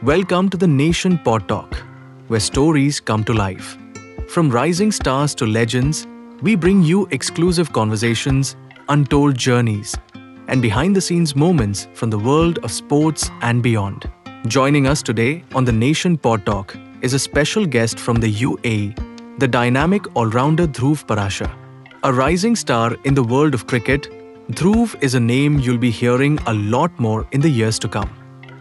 Welcome to the Nation Podtalk, where stories come to life. From rising stars to legends, we bring you exclusive conversations, untold journeys, and behind the scenes moments from the world of sports and beyond. Joining us today on the Nation Podtalk is a special guest from the UAE, the dynamic all-rounder Dhruv Parashar. A rising star in the world of cricket, Dhruv is a name you'll be hearing a lot more in the years to come.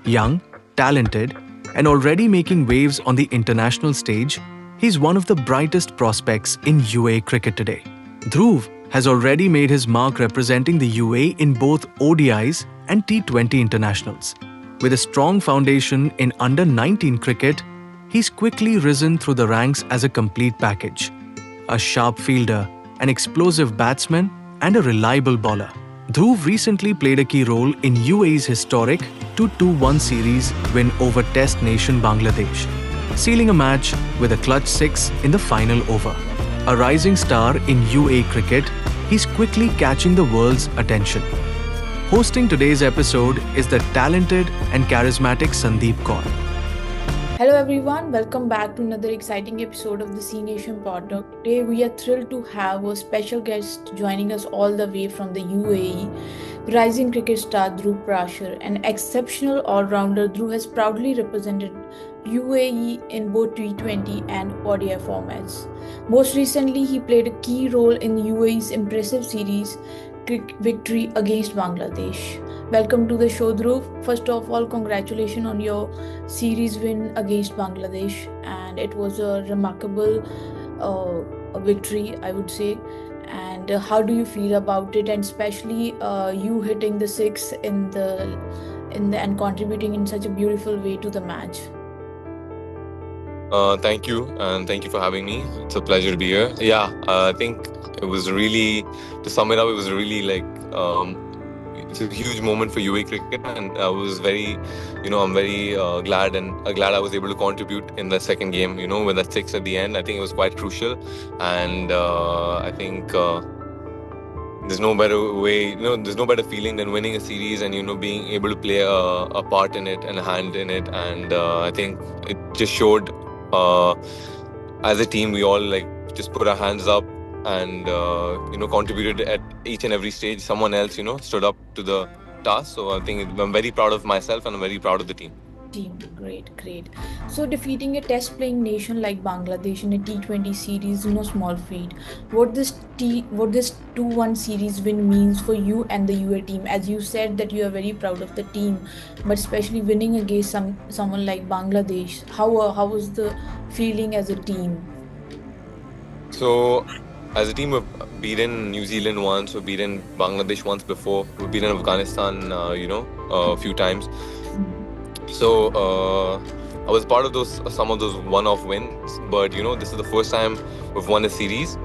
Young, talented, and already making waves on the international stage, he's one of the brightest prospects in UAE cricket today. Dhruv has already made his mark representing the UAE in both ODIs and T20 internationals. With a strong foundation in under-19 cricket, he's quickly risen through the ranks as a complete package. A sharp fielder, an explosive batsman, and a reliable bowler. Dhruv recently played a key role in UAE's historic 2-1 series win over Test nation Bangladesh, sealing a match with a clutch six in the final over. A rising star in UAE cricket, he's quickly catching the world's attention. Hosting today's episode is the talented and charismatic Sandeep Kaur. Hello everyone, welcome back to another exciting episode of the Cnation Podtalk. Today we are thrilled to have a special guest joining us all the way from the UAE, rising cricket star Dhruv Parashar, an exceptional all-rounder. Dhruv has proudly represented UAE in both T20 and ODI formats. Most recently, he played a key role in UAE's impressive series victory against Bangladesh. Welcome to the show, Dhruv. First of all, congratulations on your series win against Bangladesh, and it was a remarkable victory, I would say. And how do you feel about it, and especially you hitting the six in the and contributing in such a beautiful way to the match? Thank you, and thank you for having me. It's a pleasure to be here. Yeah, I think it was really, to sum it up, it was really it's a huge moment for UAE cricket, and I was very, I'm very glad I was able to contribute in the second game. With that six at the end, I think it was quite crucial, and I think there's no better way, there's no better feeling than winning a series and being able to play a part in it and a hand in it, and I think it just showed. As a team, we all just put our hands up and contributed at each and every stage. Someone else stood up to the task. So I think I'm very proud of myself and I'm very proud of the team. Great. So defeating a test playing nation like Bangladesh in a T20 series is no small feat. What this 2-1 series win means for you and the UAE team, as you said that you are very proud of the team, but especially winning against someone like Bangladesh, how was the feeling as a team? So as a team, we've beaten New Zealand once, we've beaten Bangladesh once before, we've beaten Afghanistan a few times. So I was part of some of those one-off wins, but this is the first time we've won a series.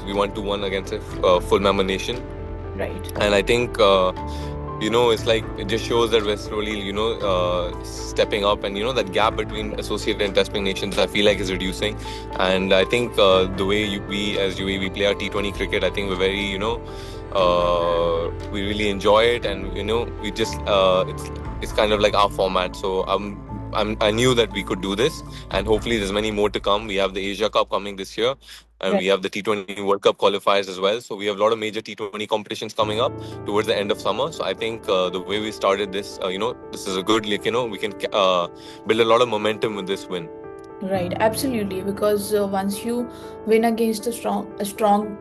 We won 2-1 against a full member nation, right? And I think it's it just shows that we're slowly stepping up, and that gap between associated and test playing nations I feel like is reducing. And I think the way we as UAE play our T20 cricket, I think we're very we really enjoy it, and we just it's kind of like our format. So I knew that we could do this, and hopefully there's many more to come. We have the Asia Cup coming this year, and we have the T20 World Cup qualifiers as well. So we have a lot of major T20 competitions coming up towards the end of summer. So I think the way we started this, this is a good, we can build a lot of momentum with this win. Right, absolutely, because once you win against a strong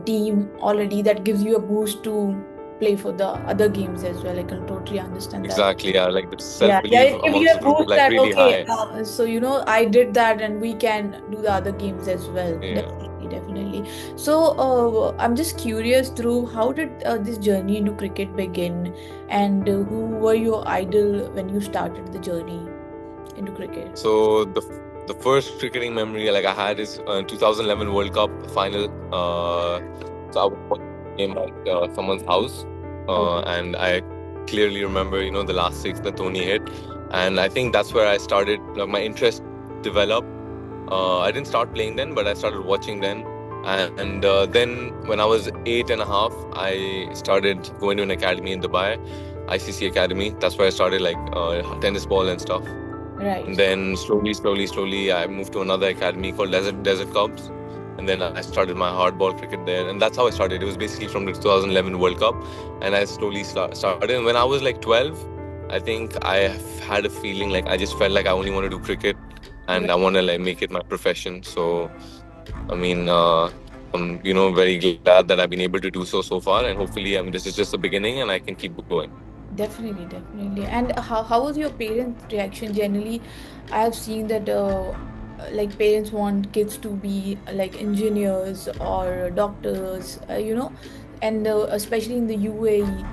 team already, that gives you a boost to play for the other games as well. I can totally understand that. Exactly, yeah, the self-belief give you a boost like that really okay, high. so I did that, and we can do the other games as well. Yeah. Definitely. So I'm just curious, Dhruv, how did this journey into cricket begin, and who were your idol when you started the journey into cricket? So the first cricketing memory I had is 2011 World Cup final. So I was watching the game at someone's house, and I clearly remember the last six that Dhoni hit, and I think that's where I started my interest developed. I didn't start playing then, but I started watching then, and then when I was 8.5, I started going to an academy in Dubai, ICC Academy. That's where I started tennis ball and stuff. And Right. then slowly, I moved to another academy called Desert Cubs. And then I started my hardball cricket there, and that's how I started. It was basically from the 2011 World Cup, and I slowly started. And when I was like 12, I think I had a feeling like I just felt like I only want to do cricket, and I want to like make it my profession. So I mean, I'm very glad that I've been able to do so far, and hopefully, I mean, this is just the beginning, and I can keep going. Definitely, definitely. And how was your parents' reaction generally? I have seen that like parents want kids to be like engineers or doctors, and especially in the UAE.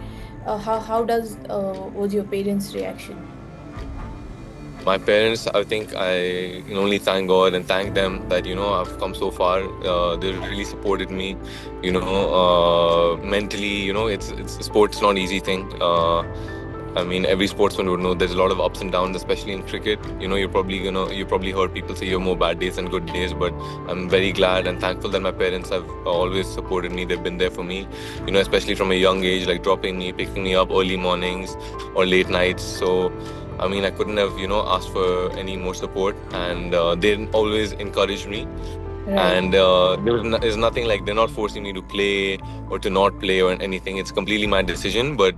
How does was your parents' reaction? My parents, I think I can only thank God and thank them that I've come so far. They really supported me, mentally. It's sports not easy thing. I mean, every sportsman would know there's a lot of ups and downs, especially in cricket. You probably heard people say you have more bad days and good days, but I'm very glad and thankful that my parents have always supported me. They've been there for me, especially from a young age, like dropping me, picking me up early mornings or late nights. So I mean, I couldn't have, asked for any more support, and they always encouraged me. Right. And there's nothing like they're not forcing me to play or to not play or anything. It's completely my decision. But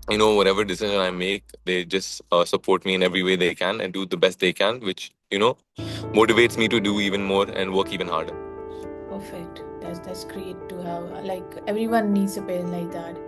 whatever decision I make, they just support me in every way they can and do the best they can, which motivates me to do even more and work even harder. Perfect. That's great to have. Like everyone needs a parent like that.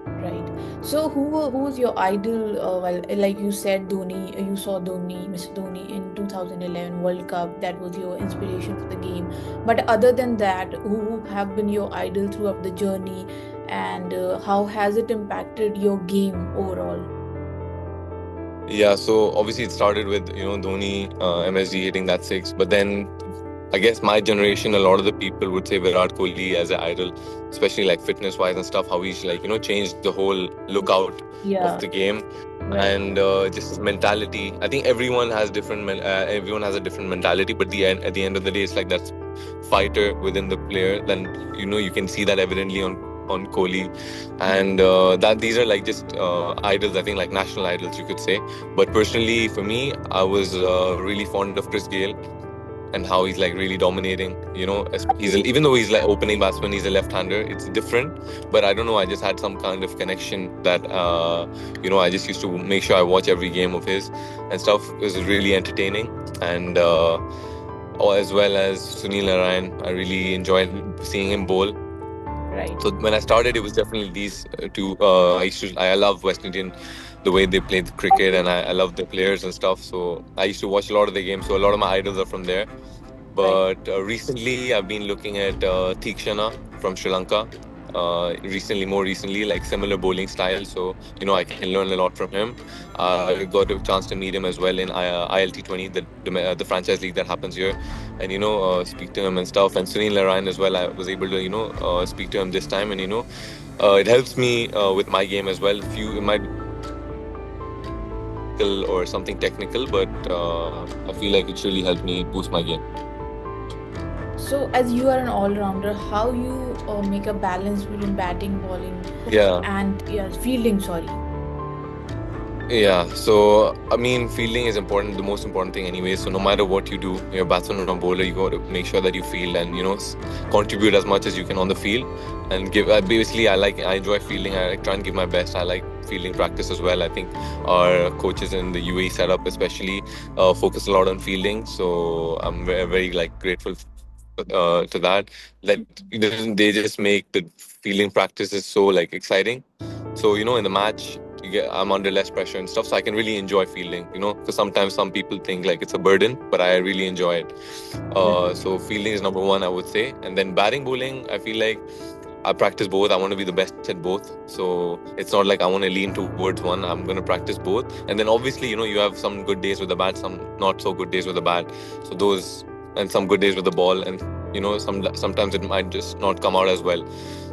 Right. So who's your idol? Well, like you said, Dhoni. You saw Dhoni, Mr. Dhoni in 2011 World Cup. That was your inspiration for the game. But other than that, who have been your idol throughout the journey, and how has it impacted your game overall? Yeah, so obviously it started with Dhoni, MSG hitting that six, but then I guess my generation, a lot of the people would say Virat Kohli as an idol, especially like fitness wise and stuff. How he's like changed the whole lookout of Yeah. the game, Right. and just his mentality. I think everyone has a different mentality, but at the end of the day, it's like that fighter within the player. Then you can see that evidently on Kohli, and that these are like just idols. I think like national idols, you could say. But personally, for me, I was really fond of Chris Gayle and how he's like really dominating. Even though he's like opening batsman, he's a left-hander. It's different, but I don't know. I just had some kind of connection that I just used to make sure I watch every game of his and stuff. It was really entertaining, and as well as Sunil Narayan. I really enjoyed seeing him bowl. Right. So when I started, it was definitely these two. I love West Indian, the way they play the cricket, and I love the players and stuff. So I used to watch a lot of the games. So a lot of my idols are from there. Right. But recently, I've been looking at Theekshana from Sri Lanka. More recently, like similar bowling style. So I can learn a lot from him. I got a chance to meet him as well in ILT20, the franchise league that happens here, and speak to him and stuff. And Sunil Narayan as well. I was able to speak to him this time, and it helps me with my game as well. Few it might be or something technical, but I feel like it's really helped me boost my game. So, as you are an all-rounder, how you make a balance between batting, bowling, Yeah. and fielding? Sorry. Yeah, so I mean, fielding is important, the most important thing anyway. So no matter what you do, you're a batsman or a bowler, you got to make sure that you field and contribute as much as you can on the field, and give. Basically, I enjoy fielding. I try and give my best. I like fielding practice as well. I think our coaches in the UAE setup, especially, focus a lot on fielding. So I'm very like grateful to that. That they just make the fielding practices so like exciting. So in the match, I'm under less pressure and stuff, so I can really enjoy fielding. Because sometimes some people think like it's a burden, but I really enjoy it. So fielding is number one, I would say, and then batting, bowling. I feel like I practice both. I want to be the best at both. So it's not like I want to lean towards one. I'm going to practice both. And then obviously, you have some good days with the bat, some not so good days with the bat. So those, and some good days with the ball, and sometimes it might just not come out as well.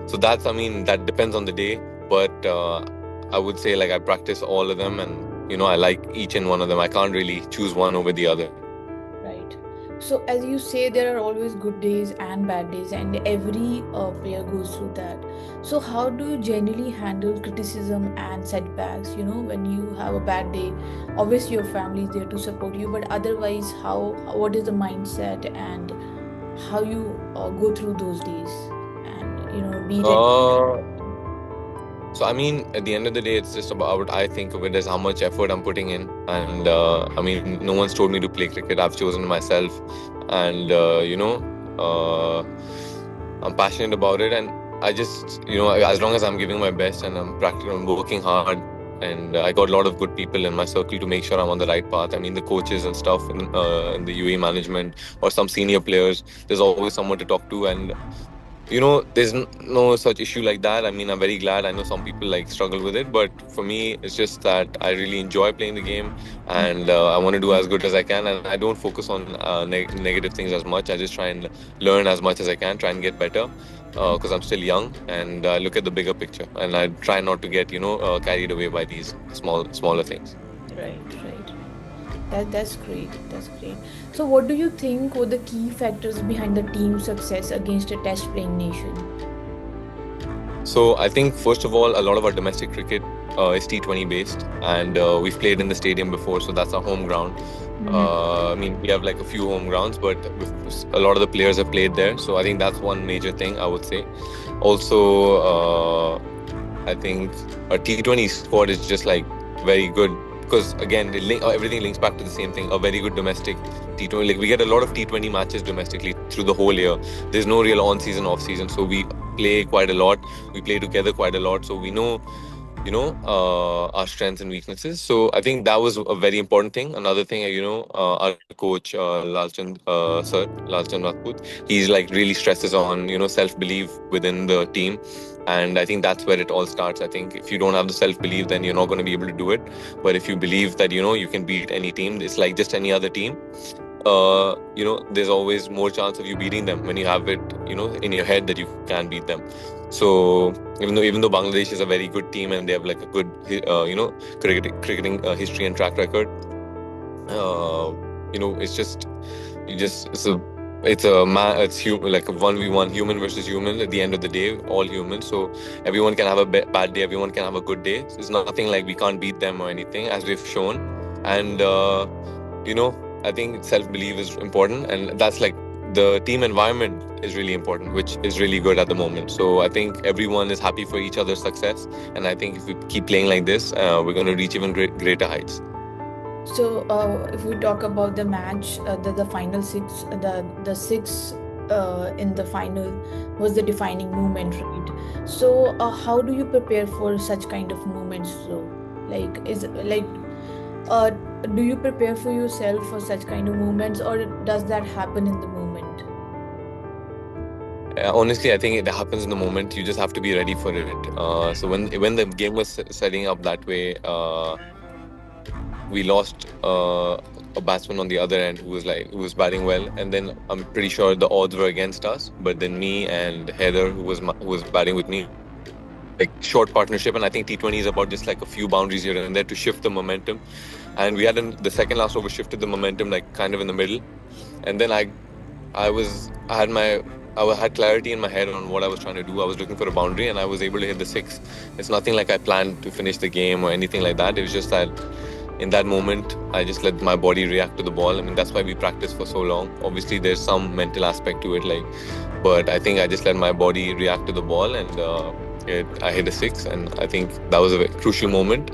So I mean, that depends on the day. But I would say like I practice all of them, and I like each and one of them. I can't really choose one over the other. Right. So, as you say, there are always good days and bad days, and every player goes through that. So, how do you generally handle criticism and setbacks? When you have a bad day, obviously your family is there to support you, but otherwise, what is the mindset and how you go through those days and be ready? Uh, so I mean, at the end of the day, it's just about, I think of it as how much effort I'm putting in, and I mean, no one's told me to play cricket. I've chosen myself, and I'm passionate about it, and I just, as long as I'm giving my best and I'm practicing, I'm working hard, and I got a lot of good people in my circle to make sure I'm on the right path. I mean, the coaches and stuff in the UAE management or some senior players. There's always someone to talk to, and there's no such issue like that. I mean, I'm very glad. I know some people like struggle with it, but for me, it's just that I really enjoy playing the game, and I want to do as good as I can, and I don't focus on negative things as much. I just try and learn as much as I can, try and get better, because I'm still young, and look at the bigger picture, and I try not to get carried away by these smaller things. Right, right. That's great. That's great. So, what do you think were the key factors behind the team's success against a test playing nation? So I think first of all, a lot of our domestic cricket is T20 based, and we've played in the stadium before, so that's our home ground. I mean, we have like a few home grounds, but a lot of the players have played there, so I think that's one major thing I would say. Also, I think our T20 squad is just like very good because again, everything links back to the same thing. A very good domestic T20, like we get a lot of T20 matches domestically through the whole year. There's no real on season, off season, so we play quite a lot. We play together quite a lot, so we know our strengths and weaknesses. So I think that was a very important thing. Another thing, our coach Lalchand sir, Lalchand Rajput, he's like really stresses on self belief within the team, and I think that's where it all starts. I think if you don't have the self belief, then you're not going to be able to do it. But if you believe that you can beat any team, it's like just any other team. There's always more chance of you beating them when you have it, in your head that you can beat them. So even though Bangladesh is a very good team and they have like a good, cricketing history and track record, it's just you just like a 1v1, human versus human. At the end of the day, all humans. So everyone can have a bad day, everyone can have a good day. It's nothing like we can't beat them or anything, as we've shown. And I think self belief is important, and that's like the team environment is really important, which is really good at the moment. So I think everyone is happy for each other's success, and I think if we keep playing like this, we're going to reach even greater heights. So, if we talk about the match, the final six, the six in the final was the defining moment, right? So, how do you prepare for such kind of moments? So, like, uh, do you prepare for yourself for such kind of moments, or does that happen in the moment? Honestly, I think it happens in the moment. You just have to be ready for it. So when the game was setting up that way, we lost a batsman on the other end who was batting well, and then I'm pretty sure the odds were against us. But then me and Heather, who was batting with me, we had like short partnership, and I think T20 is about just like a few boundaries here and there to shift the momentum. And we had the second last over shifted the momentum like kind of in the middle, and then I had clarity in my head on what I was trying to do. I was looking for a boundary, and I was able to hit the six. It's nothing like I planned to finish the game or anything like that. It was just that in that moment, I just let my body react to the ball. I mean, that's why we practice for so long. Obviously, there's some mental aspect to it, but I think I just let my body react to the ball, and I hit a six, and I think that was a very crucial moment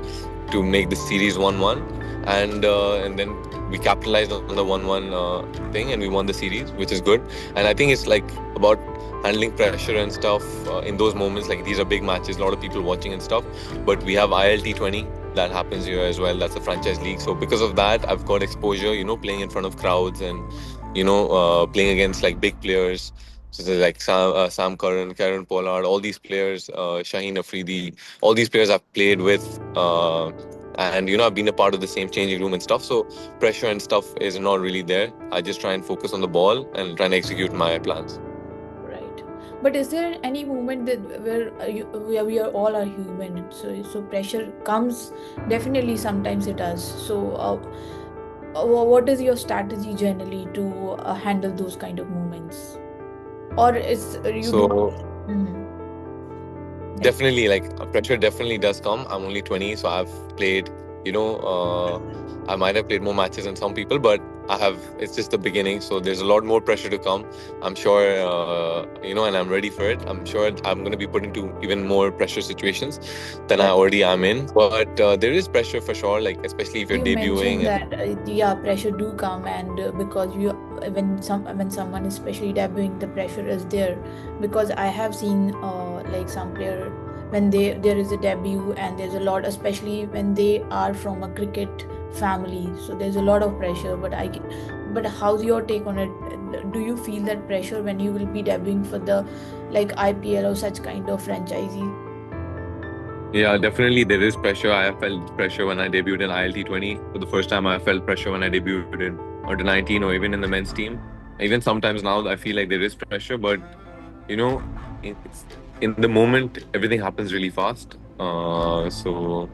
to make the series 1-1, and then we capitalized on the 1-1 thing, and we won the series, which is good. And I think it's like about handling pressure and stuff in those moments. Like these are big matches, a lot of people watching and stuff. But we have ILT20 that happens here as well. That's a franchise league. So because of that, I've got exposure. Playing in front of crowds and playing against like big players. So there's like Sam Curran, Karen Pollard, all these players, Shaheen Afridi, all these players I've played with. And I've been a part of the same changing room and stuff, so pressure and stuff is not really there. I just try and focus on the ball and try and execute my plans. Right. But is there any moment that where we are all are human? So pressure comes, definitely sometimes it does. So what is your strategy generally to handle those kind of moments, or is you do? So Mhm. Like, definitely, like pressure definitely does come. I'm only 20, so I've played, you know, I might have played more matches than some people, but it's just the beginning. So there's a lot more pressure to come. I'm sure, and I'm ready for it. I'm sure I'm going to be put into even more pressure situations than I yeah. already am in. But there is pressure for sure, like especially if you're You mentioned debuting. that yeah, pressure do come, and because you when someone is especially debuting, the pressure is there. Because I have seen like some player when there is a debut and there's a lot, especially when they are from a cricket family, so there's a lot of pressure. But how's your take on it? Do you feel that pressure when you will be debuting for the like IPL or such kind of franchisee? Yeah, definitely there is pressure. I have felt pressure when I debuted in ILT20 for the first time. I felt pressure when I debuted in under 19 or even in the men's team. Even sometimes now I feel like there is pressure, but you know, it's in the moment everything happens really fast. So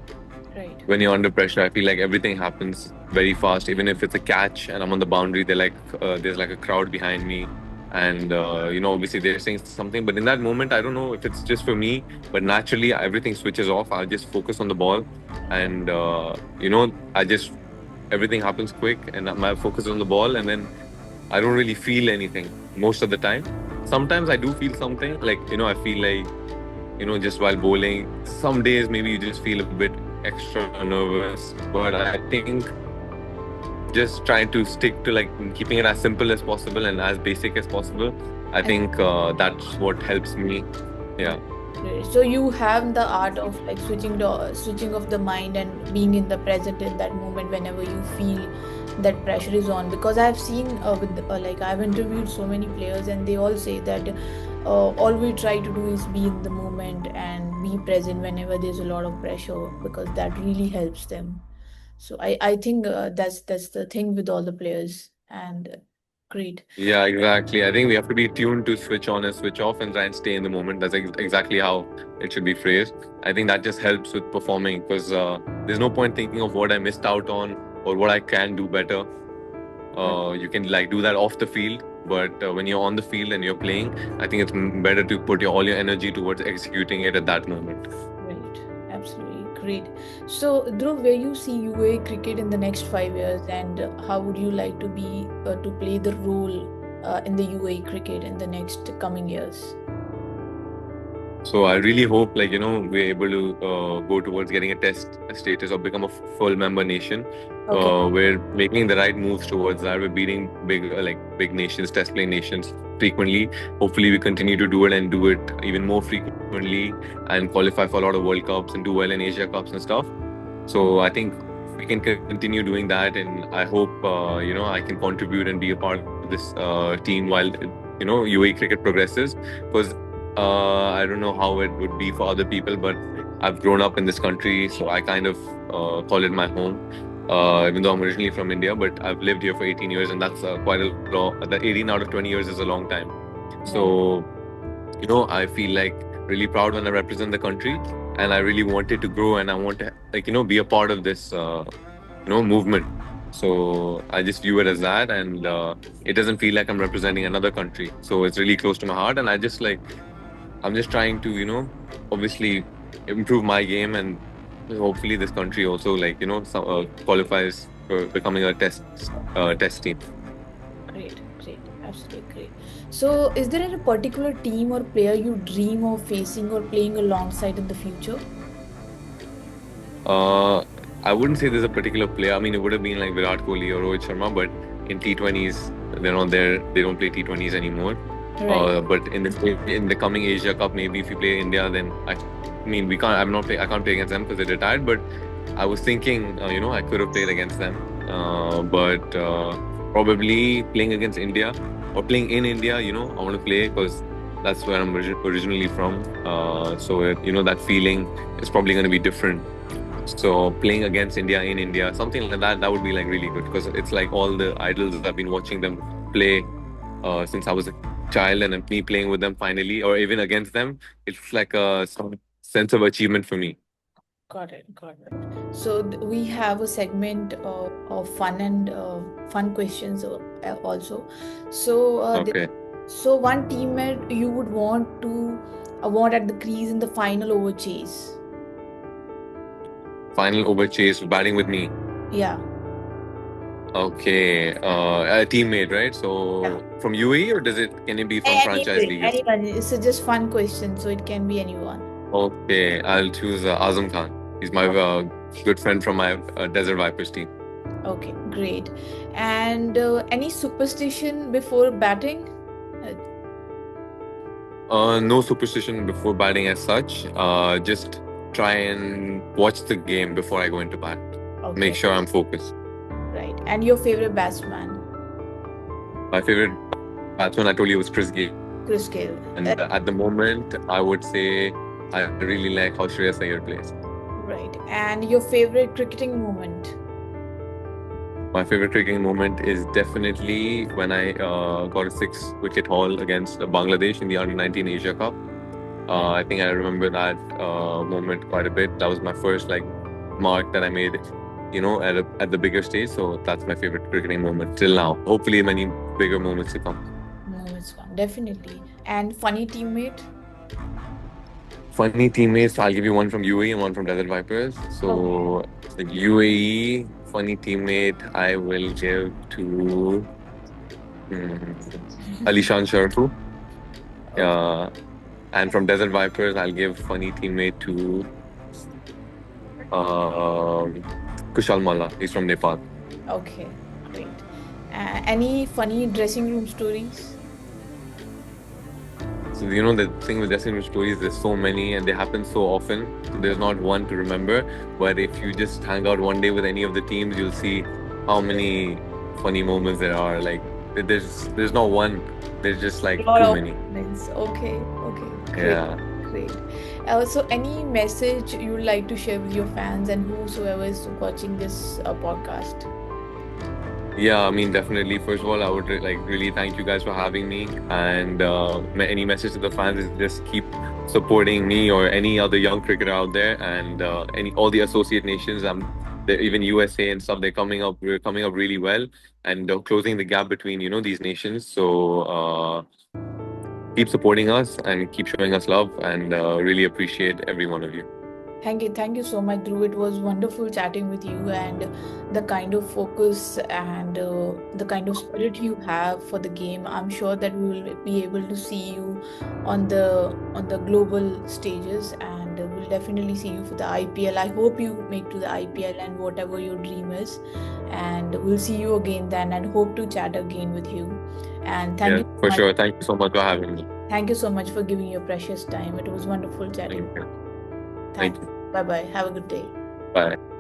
Right. when you're under pressure, I feel like everything happens very fast. Even if it's a catch and I'm on the boundary, there's like a crowd behind me, and obviously they're saying something. But in that moment, I don't know if it's just for me, but naturally everything switches off. I just focus on the ball, and I just everything happens quick, and my focus is on the ball, and then I don't really feel anything most of the time. Sometimes I do feel something, like I feel like just while bowling. Some days maybe you just feel a bit extra nervous, but I think just trying to stick to like keeping it as simple as possible and as basic as possible. I think that's what helps me. Yeah. Right. So you have the art of like switching off the mind and being in the present in that moment whenever you feel that pressure is on. Because I've seen with like I've interviewed so many players and they all say that all we try to do is be in the moment and be present whenever there's a lot of pressure, because that really helps them. So I think that's the thing with all the players. And great. Yeah, exactly. I think we have to be tuned to switch on and switch off and try and stay in the moment. That's exactly how it should be phrased. I think that just helps with performing because there's no point thinking of what I missed out on or what I can do better. You can like do that off the field, but when you're on the field and you're playing, I think it's better to put all your energy towards executing it at that moment. Right, absolutely great. So, Dhruv, where you see UAE cricket in the next 5 years, and how would you like to be to play the role in the UAE cricket in the next coming years? So I really hope, like we're able to go towards getting a test status or become a full member nation. Okay, We're making the right moves towards that. We're beating big nations, test playing nations frequently. Hopefully, we continue to do it and do it even more frequently and qualify for a lot of World Cups and do well in Asia Cups and stuff. So I think we can continue doing that, and I hope I can contribute and be a part of this team while UAE cricket progresses. Because I don't know how it would be for other people, but I've grown up in this country, so I kind of call it my home. Even though I'm originally from India, but I've lived here for 18 years, and that's quite a lot. That 18 out of 20 years is a long time. right, So I feel like really proud when I represent the country, and I really want it to grow, and I want to be a part of this movement. So I just view it as that, and it doesn't feel like I'm representing another country. So it's really close to my heart, and I'm just trying to obviously improve my game, and hopefully this country also qualifies for becoming a test team. great, great, absolutely great. So, is there any particular team or player you dream of facing or playing alongside in the future? Uh, I wouldn't say there's a particular player. I mean, it would have been like Virat Kohli or Rohit Sharma, but in T20s, they're not there. They don't play T20s anymore. Right. But in the coming Asia Cup, maybe if we play India, then I mean we can't. I'm not. I can't play against them because they're retired. But I was thinking, I could have played against them. But probably playing against India or playing in India, I want to play because that's where I'm originally from. So that feeling is probably going to be different. So playing against India in India, something like that, that would be like really good because it's like all the idols I've been watching them play since I was a child, and me playing with them finally, or even against them, it's like some sense of achievement for me. Got it, got it. So we have a segment of fun and fun questions also. So Okay. so one teammate you would want to want at the crease in the final over chase. Final over chase batting with me. Yeah, Okay. A teammate, right? yeah. So from UAE, or can it be from franchise Anyway, leagues? anyone. It's a just fun question, so it can be anyone. Okay, I'll choose Azam Khan. He's my good friend from my Desert Vipers team. Okay, great. And any superstition before batting? Uh, No superstition before batting as such. Just try and watch the game before I go into bat. Okay, Make sure I'm focused. right. And your favorite batsman? My favorite batsman, I told you, was Chris Gayle. Chris Gayle. And at the moment, I would say I really like how Shreyas Iyer plays. Right. And your favorite cricketing moment? My favorite cricketing moment is definitely when I got a 6-wicket haul against Bangladesh in the Under-19 Asia Cup. I think I remember that moment quite a bit. That was my first mark that I made, at the bigger stage. So that's my favorite cricketing moment till now. Hopefully, many bigger moments to come. Moments come, definitely. And funny teammate? Funny teammates. I'll give you one from UAE and one from Desert Vipers. So the UAE funny teammate I will give to Alishan Sharfu. And from Desert Vipers, I'll give funny teammate to Kushal Malla. He's from Nepal. Okay, great. Any funny dressing room stories? So, the thing with dressing room stories, there's so many and they happen so often. So there's not one to remember. But if you just hang out one day with any of the teams, you'll see how many funny moments there are. Like, there's not one. There's just too many. Okay, great. Yeah. Great. So, any message you would like to share with your fans and whosoever is watching this podcast? Yeah, I mean, definitely. First of all, I would really thank you guys for having me. And any message to the fans is just keep supporting me or any other young cricketer out there, and all the associate nations. Even USA and stuff. We're coming up really well, and closing the gap between these nations. So keep supporting us and keep showing us love, and really appreciate every one of you. Thank you so much, Dhruv. It was wonderful chatting with you, and the kind of focus and the kind of spirit you have for the game. I'm sure that we will be able to see you on the global stages, and we'll definitely see you for the IPL. I hope you make to the IPL and whatever your dream is, and we'll see you again then, and hope to chat again with you. And thank you so for much. sure. Thank you so much for having me. Thank you so much for giving your precious time. It was wonderful chatting. Thank you. Bye bye. Have a good day. Bye.